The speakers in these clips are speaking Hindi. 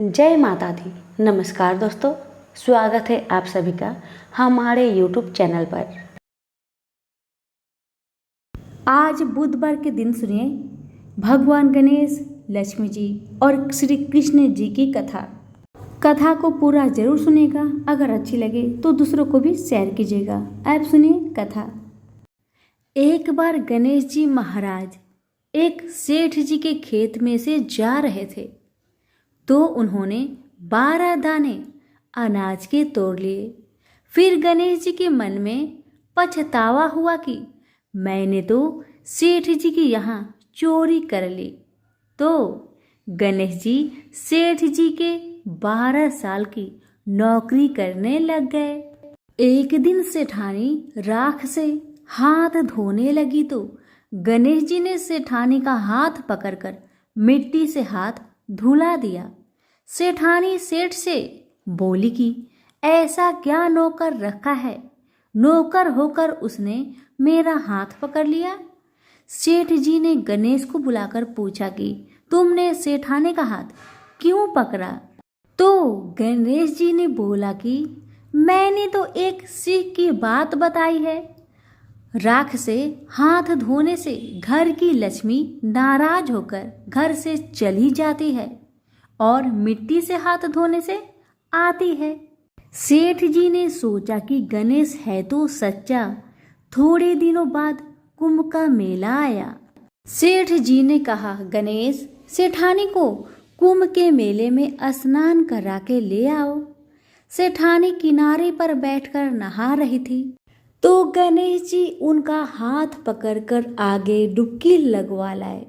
जय माता दी। नमस्कार दोस्तों, स्वागत है आप सभी का हमारे YouTube चैनल पर। आज बुधवार के दिन सुनिए भगवान गणेश, लक्ष्मी जी और श्री कृष्ण जी की कथा को पूरा जरूर सुनिएगा। अगर अच्छी लगे तो दूसरों को भी शेयर कीजिएगा। आप सुनिए कथा। एक बार गणेश जी महाराज एक सेठ जी के खेत में से जा रहे थे तो उन्होंने 12 दाने अनाज के तोड़ लिए। फिर गणेश जी के मन में पछतावा हुआ कि मैंने तो सेठ जी के यहाँ चोरी कर ली। तो गणेश जी सेठ जी के 12 साल की नौकरी करने लग गए। एक दिन सेठानी राख से हाथ धोने लगी तो गणेश जी ने सेठानी का हाथ पकड़कर मिट्टी से हाथ धुला दिया। सेठानी सेठ से बोली कि ऐसा क्या नौकर रखा है, नौकर होकर उसने मेरा हाथ पकड़ लिया। सेठ जी ने गणेश को बुलाकर पूछा कि तुमने सेठानी का हाथ क्यों पकड़ा? तो गणेश जी ने बोला कि मैंने तो एक सीख की बात बताई है। राख से हाथ धोने से घर की लक्ष्मी नाराज होकर घर से चली जाती है और मिट्टी से हाथ धोने से आती है। सेठ जी ने सोचा कि गणेश है तो सच्चा। थोड़े दिनों बाद कुंभ का मेला आया। सेठ जी ने कहा, गणेश सेठानी को कुंभ के मेले में स्नान करा के ले आओ। सेठानी किनारे पर बैठकर नहा रही थी तो गणेश जी उनका हाथ पकड़कर आगे डुबकी लगवा लाए।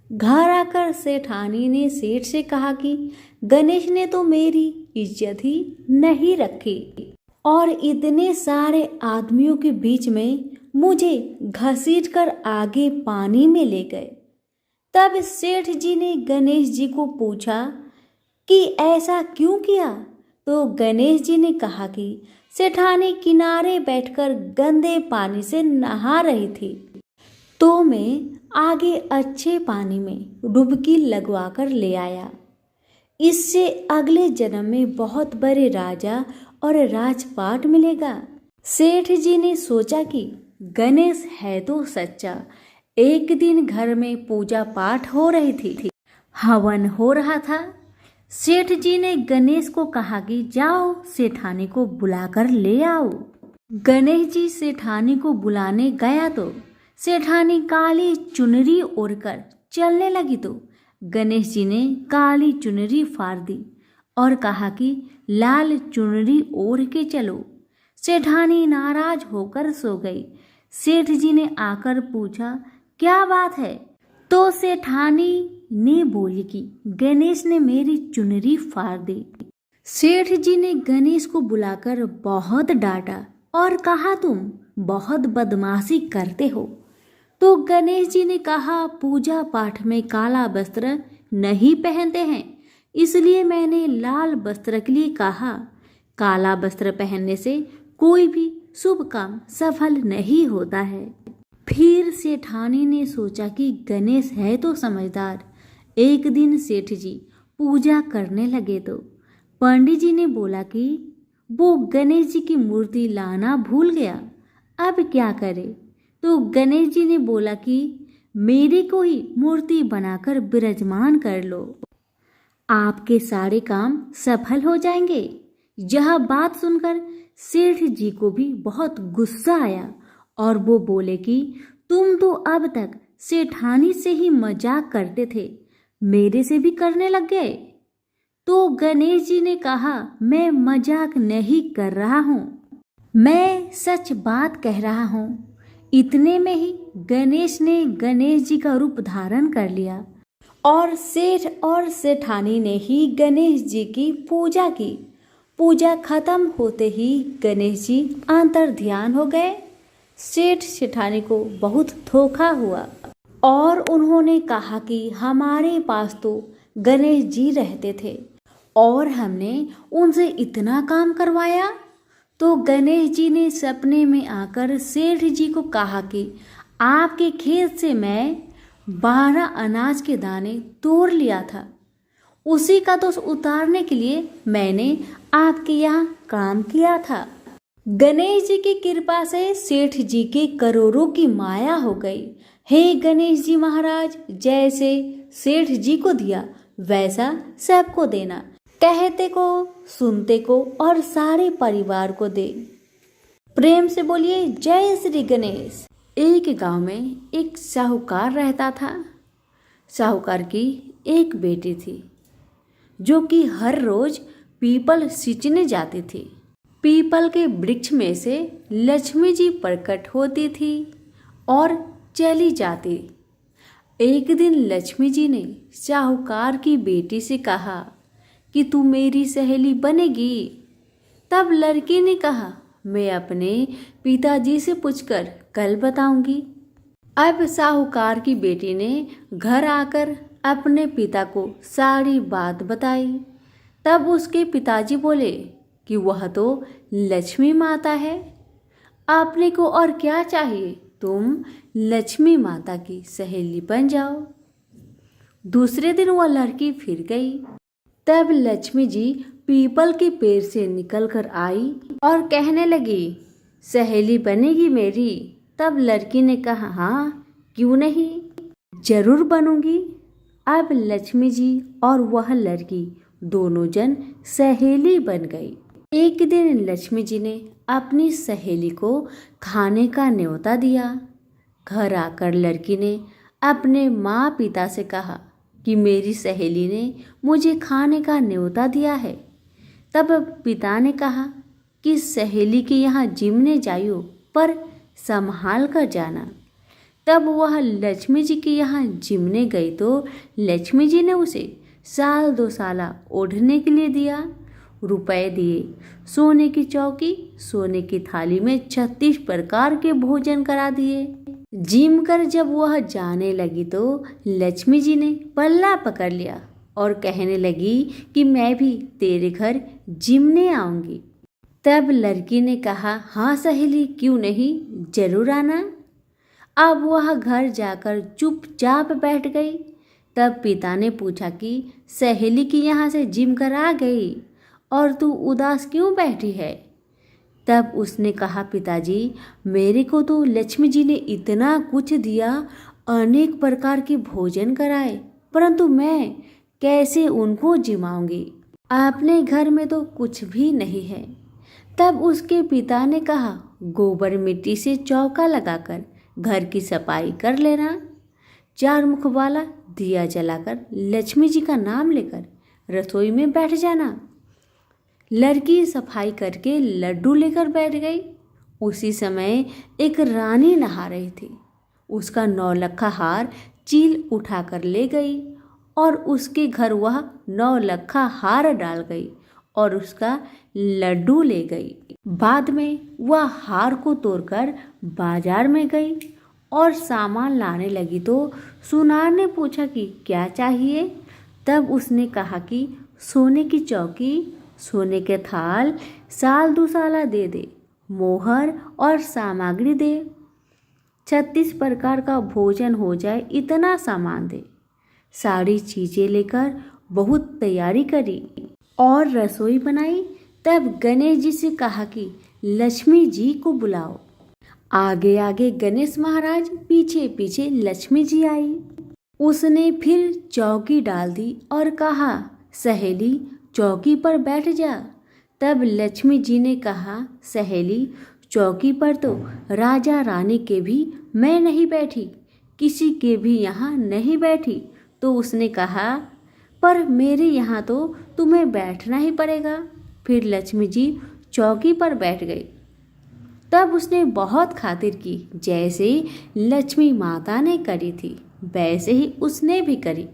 घर आकर सेठानी ने सेठ से कहा कि गणेश ने तो मेरी इज्जत ही नहीं रखी और इतने सारे आदमियों के बीच में मुझे घसीट कर आगे पानी में ले गए। तब सेठ जी ने गणेश जी को पूछा कि ऐसा क्यों किया? तो गणेश जी ने कहा कि सेठानी किनारे बैठकर गंदे पानी से नहा रही थी तो मैं आगे अच्छे पानी में डुबकी लगवा कर ले आया। इससे अगले जन्म में बहुत बड़े राजा और राजपाट मिलेगा। सेठ जी ने सोचा कि गणेश है तो सच्चा। एक दिन घर में पूजा पाठ हो रही थी, हवन हो रहा था। सेठ जी ने गणेश को कहा कि जाओ सेठानी को बुलाकर ले आओ। गणेश जी सेठानी को बुलाने गया तो सेठानी काली चुनरी ओढ़कर चलने लगी तो गणेश जी ने काली चुनरी फाड़ दी और कहा कि लाल चुनरी ओढ़ के चलो। सेठानी नाराज होकर सो गई। सेठ जी ने आकर पूछा, क्या बात है? तो सेठानी ने बोली कि गणेश ने मेरी चुनरी फाड़ दी। सेठ जी ने गणेश को बुलाकर बहुत डांटा और कहा, तुम बहुत बदमाशी करते हो। तो गणेश जी ने कहा, पूजा पाठ में काला वस्त्र नहीं पहनते हैं, इसलिए मैंने लाल वस्त्र के लिए कहा। काला वस्त्र पहनने से कोई भी शुभ काम सफल नहीं होता है। फिर सेठानी ने सोचा कि गणेश है तो समझदार। एक दिन सेठ जी पूजा करने लगे तो पंडित जी ने बोला कि वो गणेश जी की मूर्ति लाना भूल गया, अब क्या करे? तो गणेश जी ने बोला कि मेरे को ही मूर्ति बनाकर विराजमान कर लो, आपके सारे काम सफल हो जाएंगे। यह बात सुनकर सेठ जी को भी बहुत गुस्सा आया और वो बोले कि तुम तो अब तक सेठानी से ही मजाक करते थे, मेरे से भी करने लग गए। तो गणेश जी ने कहा, मैं मजाक नहीं कर रहा हूँ, मैं सच बात कह रहा हूँ। इतने में ही गणेश ने गणेश जी का रूप धारण कर लिया और सेठ और सेठानी ने ही गणेश जी की पूजा की। पूजा खत्म होते ही गणेश जी अंतर ध्यान हो गए। सेठ सेठानी को बहुत धोखा हुआ और उन्होंने कहा कि हमारे पास तो गणेश जी रहते थे और हमने उनसे इतना काम करवाया। तो गणेश जी ने सपने में आकर सेठ जी को कहा कि आपके खेत से मैं 12 अनाज के दाने तोड़ लिया था, उसी का दोष उतारने के लिए मैंने आपके यहाँ काम किया था। गणेश जी की कृपा से सेठ जी के करोड़ों की माया हो गई। हे गणेश जी महाराज, जैसे सेठ जी को दिया वैसा सबको देना, कहते को, सुनते को और सारे परिवार को दे। प्रेम से बोलिए जय श्री गणेश। एक गांव में एक साहूकार रहता था। साहूकार की एक बेटी थी जो कि हर रोज पीपल सींचने जाती थी। पीपल के वृक्ष में से लक्ष्मी जी प्रकट होती थी और चली जाती। एक दिन लक्ष्मी जी ने साहूकार की बेटी से कहा कि तू मेरी सहेली बनेगी। तब लड़की ने कहा, मैं अपने पिताजी से पूछकर कल बताऊंगी। अब साहूकार की बेटी ने घर आकर अपने पिता को सारी बात बताई। तब उसके पिताजी बोले कि वह तो लक्ष्मी माता है, आपने को और क्या चाहिए, तुम लक्ष्मी माता की सहेली बन जाओ। दूसरे दिन वह लड़की फिर गई। तब लक्ष्मी जी पीपल के पेड़ से निकलकर आई और कहने लगी, सहेली बनेगी मेरी। तब लड़की ने कहा, हाँ क्यों नहीं, जरूर बनूंगी। अब लक्ष्मी जी और वह लड़की दोनों जन सहेली बन गई। एक दिन लक्ष्मी जी ने अपनी सहेली को खाने का न्योता दिया। घर आकर लड़की ने अपने माँ पिता से कहा कि मेरी सहेली ने मुझे खाने का न्योता दिया है। तब पिता ने कहा कि सहेली के यहाँ जिमने जाइयो, पर संभाल कर जाना। तब वह लक्ष्मी जी के यहाँ जिमने गई तो लक्ष्मी जी ने उसे साल 2 साला ओढ़ने के लिए दिया, रुपए दिए, सोने की चौकी, सोने की थाली में 36 प्रकार के भोजन करा दिए। जिम कर जब वह जाने लगी तो लक्ष्मी जी ने पल्ला पकड़ लिया और कहने लगी कि मैं भी तेरे घर जिमने आऊंगी। तब लड़की ने कहा, हाँ सहेली क्यों नहीं, जरूर आना। अब वह घर जाकर चुपचाप बैठ गई। तब पिता ने पूछा कि सहेली की यहाँ से जिम कर आ गई और तू उदास क्यों बैठी है। तब उसने कहा, पिताजी मेरे को तो लक्ष्मी जी ने इतना कुछ दिया, अनेक प्रकार के भोजन कराए, परंतु मैं कैसे उनको जिमाऊंगी, अपने घर में तो कुछ भी नहीं है। तब उसके पिता ने कहा, गोबर मिट्टी से चौका लगाकर घर की सफाई कर लेना, 4 मुख वाला दिया जलाकर लक्ष्मी जी का नाम लेकर रसोई में बैठ जाना। लड़की सफाई करके लड्डू लेकर बैठ गई। उसी समय एक रानी नहा रही थी। उसका 9 लखा हार चील उठाकर ले गई और उसके घर वह 9 लखा हार डाल गई और उसका लड्डू ले गई। बाद में वह हार को तोड़कर बाजार में गई और सामान लाने लगी तो सुनार ने पूछा कि क्या चाहिए। तब उसने कहा कि सोने की चौकी, सोने के थाल, साल 2 साला दे दे, मोहर और सामग्री दे, 36 प्रकार का भोजन हो जाए इतना सामान दे। सारी चीजें लेकर बहुत तैयारी करी और रसोई बनाई। तब गणेश जी से कहा कि लक्ष्मी जी को बुलाओ। आगे आगे गणेश महाराज, पीछे पीछे लक्ष्मी जी आई। उसने फिर चौकी डाल दी और कहा, सहेली चौकी पर बैठ जा। तब लक्ष्मी जी ने कहा, सहेली चौकी पर तो राजा रानी के भी मैं नहीं बैठी, किसी के भी यहाँ नहीं बैठी। तो उसने कहा, पर मेरे यहाँ तो तुम्हें बैठना ही पड़ेगा। फिर लक्ष्मी जी चौकी पर बैठ गई। तब उसने बहुत खातिर की, जैसे लक्ष्मी माता ने करी थी वैसे ही उसने भी करी।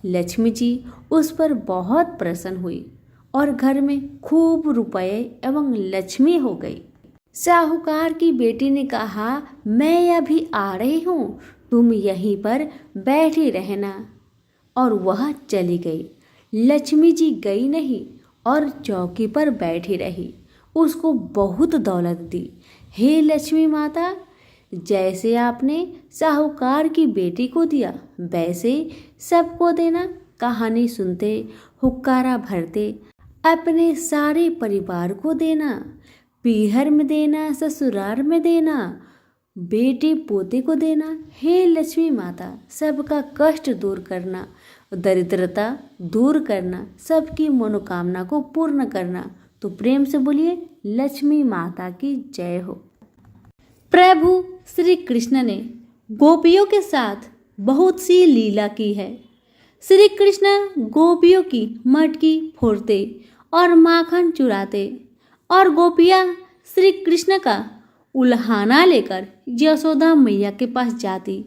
लक्ष्मी जी उस पर बहुत प्रसन्न हुई और घर में खूब रुपए एवं लक्ष्मी हो गई। साहूकार की बेटी ने कहा, मैं अभी आ रही हूँ, तुम यहीं पर बैठी रहना। और वह चली गई। लक्ष्मी जी गई नहीं और चौकी पर बैठी रही। उसको बहुत दौलत दी। हे लक्ष्मी माता, जैसे आपने साहूकार की बेटी को दिया वैसे सबको देना। कहानी सुनते हुक्कारा भरते अपने सारे परिवार को देना, पीहर में देना, ससुराल में देना, बेटे पोते को देना। हे लक्ष्मी माता, सबका कष्ट दूर करना, दरिद्रता दूर करना, सबकी मनोकामना को पूर्ण करना। तो प्रेम से बोलिए लक्ष्मी माता की जय हो। प्रभु श्री कृष्ण ने गोपियों के साथ बहुत सी लीला की है। श्री कृष्ण गोपियों की मटकी फोड़ते और माखन चुराते और गोपियाँ श्री कृष्ण का उल्हाना लेकर यशोदा मैया के पास जाती।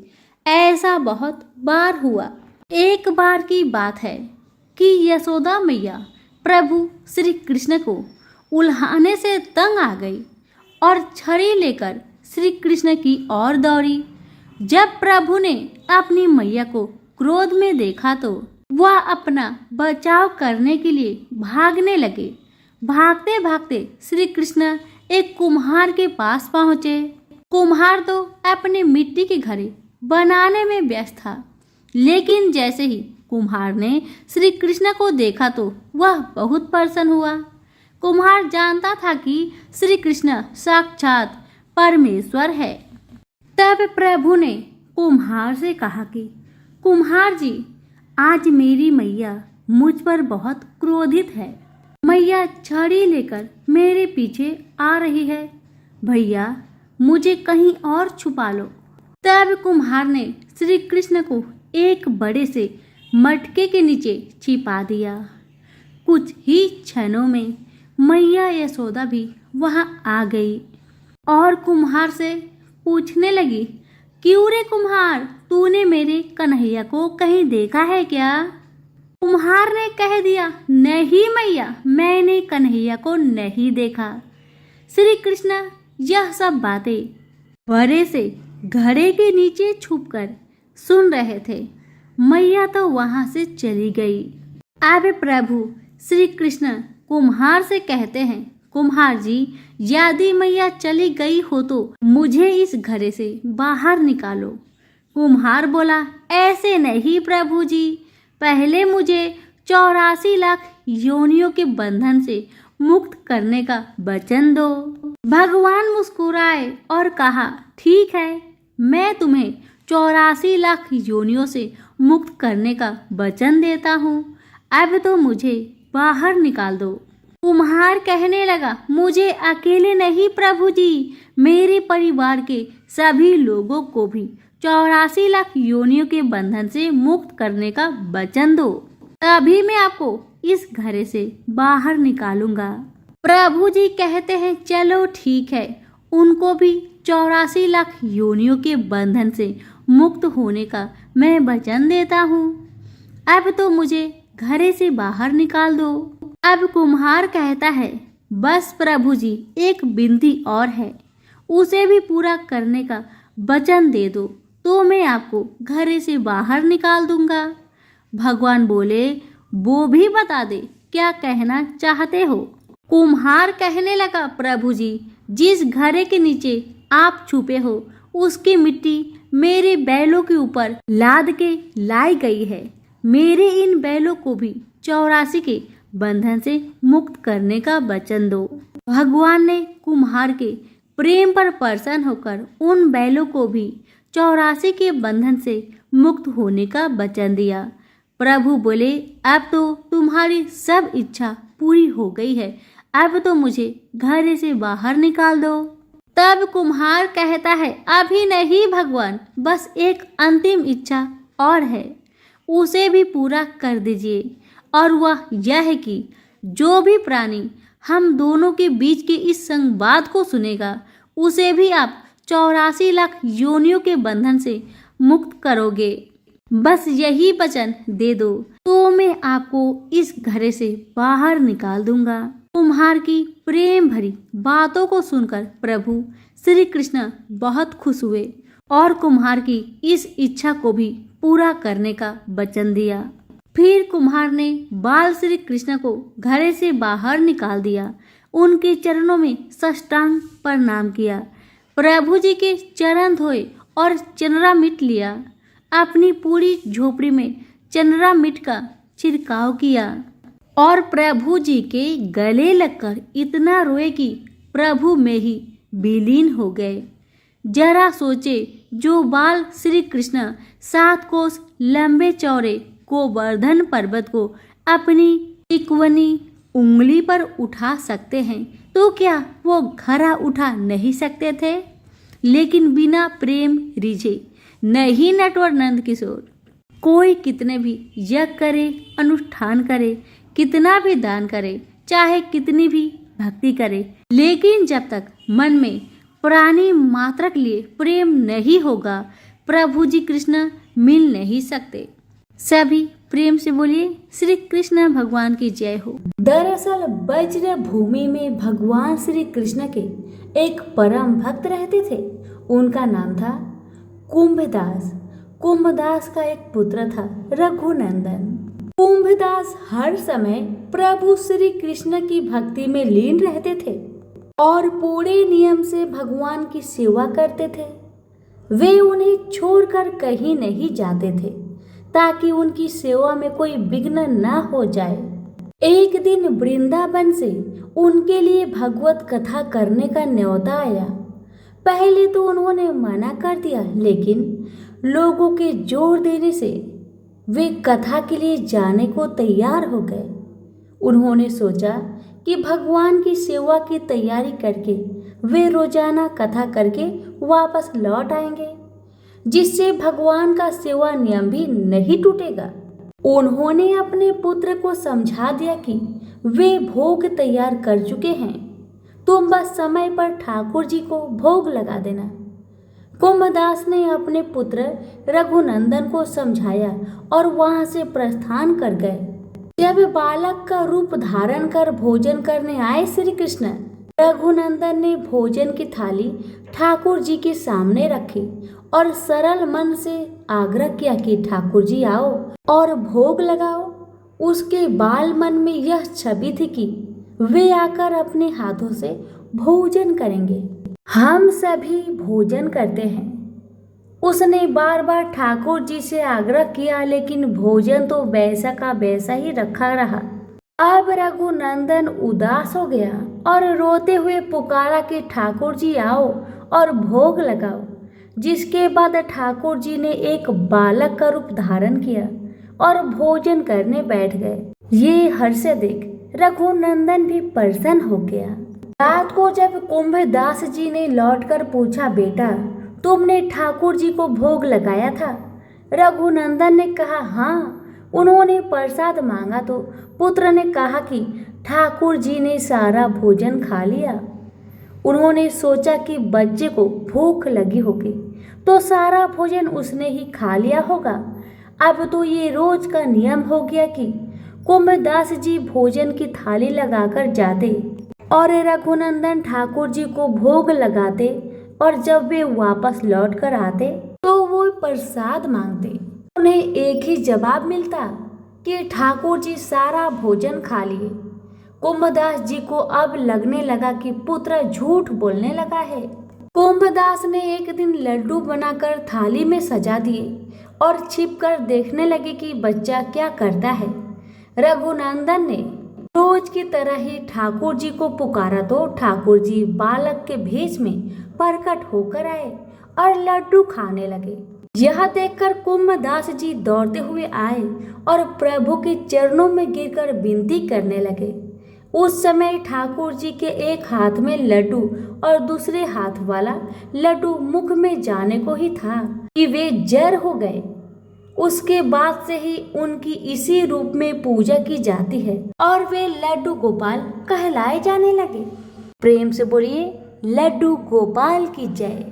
ऐसा बहुत बार हुआ। एक बार की बात है कि यशोदा मैया प्रभु श्री कृष्ण को उल्हाने से तंग आ गई और छड़ी लेकर श्री कृष्ण की ओर दौड़ी। जब प्रभु ने अपनी मैया को क्रोध में देखा तो वह अपना बचाव करने के लिए भागने लगे। भागते भागते श्री कृष्ण एक कुम्हार के पास पहुँचे। कुम्हार तो अपने मिट्टी के घड़े बनाने में व्यस्त था, लेकिन जैसे ही कुम्हार ने श्री कृष्ण को देखा तो वह बहुत प्रसन्न हुआ। कुम्हार जानता था कि श्री कृष्ण साक्षात परमेश्वर है। तब प्रभु ने कुम्हार से कहा कि कुम्हार जी, आज मेरी मैया मुझ पर बहुत क्रोधित है। मैया छड़ी लेकर मेरे पीछे आ रही है। भैया, मुझे कहीं और छुपा लो। तब कुम्हार ने श्री कृष्ण को एक बड़े से मटके के नीचे छिपा दिया। कुछ ही क्षणों में मैया यशोदा भी वहां आ गई और कुम्हार से पूछने लगी, क्यों रे कुम्हार, तूने मेरे कन्हैया को कहीं देखा है क्या? कुम्हार ने कह दिया, नहीं मैया, मैंने कन्हैया को नहीं देखा। श्री कृष्ण यह सब बातें बड़े से घड़े के नीचे छुपकर सुन रहे थे। मैया तो वहां से चली गई। अब प्रभु श्री कृष्ण कुम्हार से कहते हैं, कुम्हार जी, यदि मैया चली गई हो तो मुझे इस घड़े से बाहर निकालो। कुम्हार बोला, ऐसे नहीं प्रभु जी, पहले मुझे 84 लाख योनियों के बंधन से मुक्त करने का वचन दो। भगवान मुस्कुराए और कहा, ठीक है, मैं तुम्हें 84 लाख योनियों से मुक्त करने का वचन देता हूँ। अब तो मुझे बाहर निकाल दो। कुम्हार कहने लगा, मुझे अकेले नहीं प्रभु जी, मेरे परिवार के सभी लोगों को भी 84 लाख योनियों के बंधन से मुक्त करने का वचन दो, तभी मैं आपको इस घरे से बाहर निकालूंगा। प्रभु जी कहते हैं, चलो ठीक है, उनको भी 84 लाख योनियों के बंधन से मुक्त होने का मैं वचन देता हूँ। अब तो मुझे घरे से बाहर निकाल दो। अब कुम्हार कहता है, बस प्रभु जी, एक विनती और है, उसे भी पूरा करने का वचन दे दो तो मैं आपको घरे से बाहर निकाल दूंगा। भगवान बोले, वो भी बता दे, क्या कहना चाहते हो? कुम्हार कहने लगा, प्रभु जी, जिस घरे के नीचे आप छुपे हो उसकी मिट्टी मेरे बैलों के ऊपर लाद के लाई गई है। मेरे इन बैलों को भी 84 के बंधन से मुक्त करने का वचन दो। भगवान ने कुम्हार के प्रेम पर प्रसन्न होकर उन बैलों को भी 84 के बंधन से मुक्त होने का वचन दिया। प्रभु बोले, अब तो तुम्हारी सब इच्छा पूरी हो गई है, अब तो मुझे घर से बाहर निकाल दो। तब कुम्हार कहता है, अभी नहीं भगवान, बस एक अंतिम इच्छा और है, उसे भी पूरा कर दीजिए। और वह यह है कि जो भी प्राणी हम दोनों के बीच के इस संवाद को सुनेगा, उसे भी आप 84 लाख योनियों के बंधन से मुक्त करोगे। बस यही वचन दे दो तो मैं आपको इस घरे से बाहर निकाल दूंगा। कुम्हार की प्रेम भरी बातों को सुनकर प्रभु श्री कृष्ण बहुत खुश हुए और कुम्हार की इस इच्छा को भी पूरा करने का वचन दिया। फिर कुम्हार ने बाल श्री कृष्ण को घरे से बाहर निकाल दिया, उनके चरणों में साष्टांग प्रणाम किया, प्रभु जी के चरण धोए और चनरा मिट लिया। अपनी पूरी झोपड़ी में चनरा मिट का छिड़काव किया। और प्रभु जी के गले लगकर इतना रोए कि प्रभु में ही विलीन हो गए। जरा सोचे, जो बाल श्री कृष्ण 7 कोस लंबे चौड़े गोवर्धन पर्वत को अपनी इक्वनी उंगली पर उठा सकते हैं, तो क्या वो घड़ा उठा नहीं सकते थे? लेकिन बिना प्रेम रिझे नहीं नटवर नंद किशोर। कोई कितने भी यज्ञ करे, अनुष्ठान करे, कितना भी दान करे, चाहे कितनी भी भक्ति करे, लेकिन जब तक मन में प्राणी मात्र के लिए प्रेम नहीं होगा, प्रभु जी कृष्ण मिल नहीं सकते। सभी प्रेम से बोलिए श्री कृष्ण भगवान की जय हो। दरअसल वज्र भूमि में भगवान श्री कृष्ण के एक परम भक्त रहते थे। उनका नाम था कुंभदास। कुंभदास का एक पुत्र था रघुनंदन। कुंभदास हर समय प्रभु श्री कृष्ण की भक्ति में लीन रहते थे और पूरे नियम से भगवान की सेवा करते थे। वे उन्हें छोड़कर कहीं नहीं जाते थे ताकि उनकी सेवा में कोई विघ्न न हो जाए। एक दिन वृंदावन से उनके लिए भगवत कथा करने का न्योता आया। पहले तो उन्होंने मना कर दिया, लेकिन लोगों के जोर देने से वे कथा के लिए जाने को तैयार हो गए। उन्होंने सोचा कि भगवान की सेवा की तैयारी करके वे रोजाना कथा करके वापस लौट आएंगे, जिससे भगवान का सेवा नियम भी नहीं टूटेगा। उन्होंने अपने पुत्र को समझा दिया कि वे भोग तैयार कर चुके हैं, तुम बस समय पर ठाकुर जी को भोग लगा देना। कुंभदास ने अपने पुत्र रघुनंदन को समझाया और वहां से प्रस्थान कर गए। जब बालक का रूप धारण कर भोजन करने आए श्री कृष्ण, रघुनंदन ने भोजन की थाली ठाकुर जी के सामने रखी और सरल मन से आग्रह किया कि ठाकुर जी आओ और भोग लगाओ। उसके बाल मन में यह छवि थी कि वे आकर अपने हाथों से भोजन करेंगे। हम सभी भोजन करते हैं। उसने बार बार ठाकुर जी से आग्रह किया, लेकिन भोजन तो वैसा का वैसा ही रखा रहा। अब रघुनंदन उदास हो गया और रोते हुए पुकारा कि ठाकुर जी आओ और भोग लगाओ। जिसके बाद ठाकुर जी ने एक बालक का रूप धारण किया और भोजन करने बैठ गए। ये हर्ष देख रघुनंदन भी प्रसन्न हो गया। रात को जब कुंभदास जी ने लौटकर पूछा, बेटा तुमने ठाकुर जी को भोग लगाया था? रघुनंदन ने कहा, हाँ, उन्होंने प्रसाद मांगा तो पुत्र ने कहा कि ठाकुर जी ने सारा भोजन खा लिया। उन्होंने सोचा कि बच्चे को भूख लगी होगी तो सारा भोजन उसने ही खा लिया होगा। अब तो ये रोज का नियम हो गया कि कुंभदास जी भोजन की थाली लगाकर जाते और रघुनंदन ठाकुर जी को भोग लगाते, और जब वे वापस लौट कर आते तो वो प्रसाद मांगते। उन्हें एक ही जवाब मिलता कि ठाकुर जी सारा भोजन खा लिए। कुंभदास जी को अब लगने लगा कि पुत्र झूठ बोलने लगा है। कुंभदास ने एक दिन लड्डू बनाकर थाली में सजा दिए और छिपकर देखने लगे कि बच्चा क्या करता है। रघुनंदन ने रोज की तरह ही ठाकुर जी को पुकारा तो ठाकुर जी बालक के भेष में प्रकट होकर आए और लड्डू खाने लगे। यह देखकर कुंभदास जी दौड़ते हुए आए और प्रभु के चरणों में गिरकर विनती करने लगे। उस समय ठाकुर जी के एक हाथ में लड्डू और दूसरे हाथ वाला लड्डू मुख में जाने को ही था कि वे जर हो गए। उसके बाद से ही उनकी इसी रूप में पूजा की जाती है और वे लड्डू गोपाल कहलाए जाने लगे। प्रेम से बोलिए लड्डू गोपाल की जय।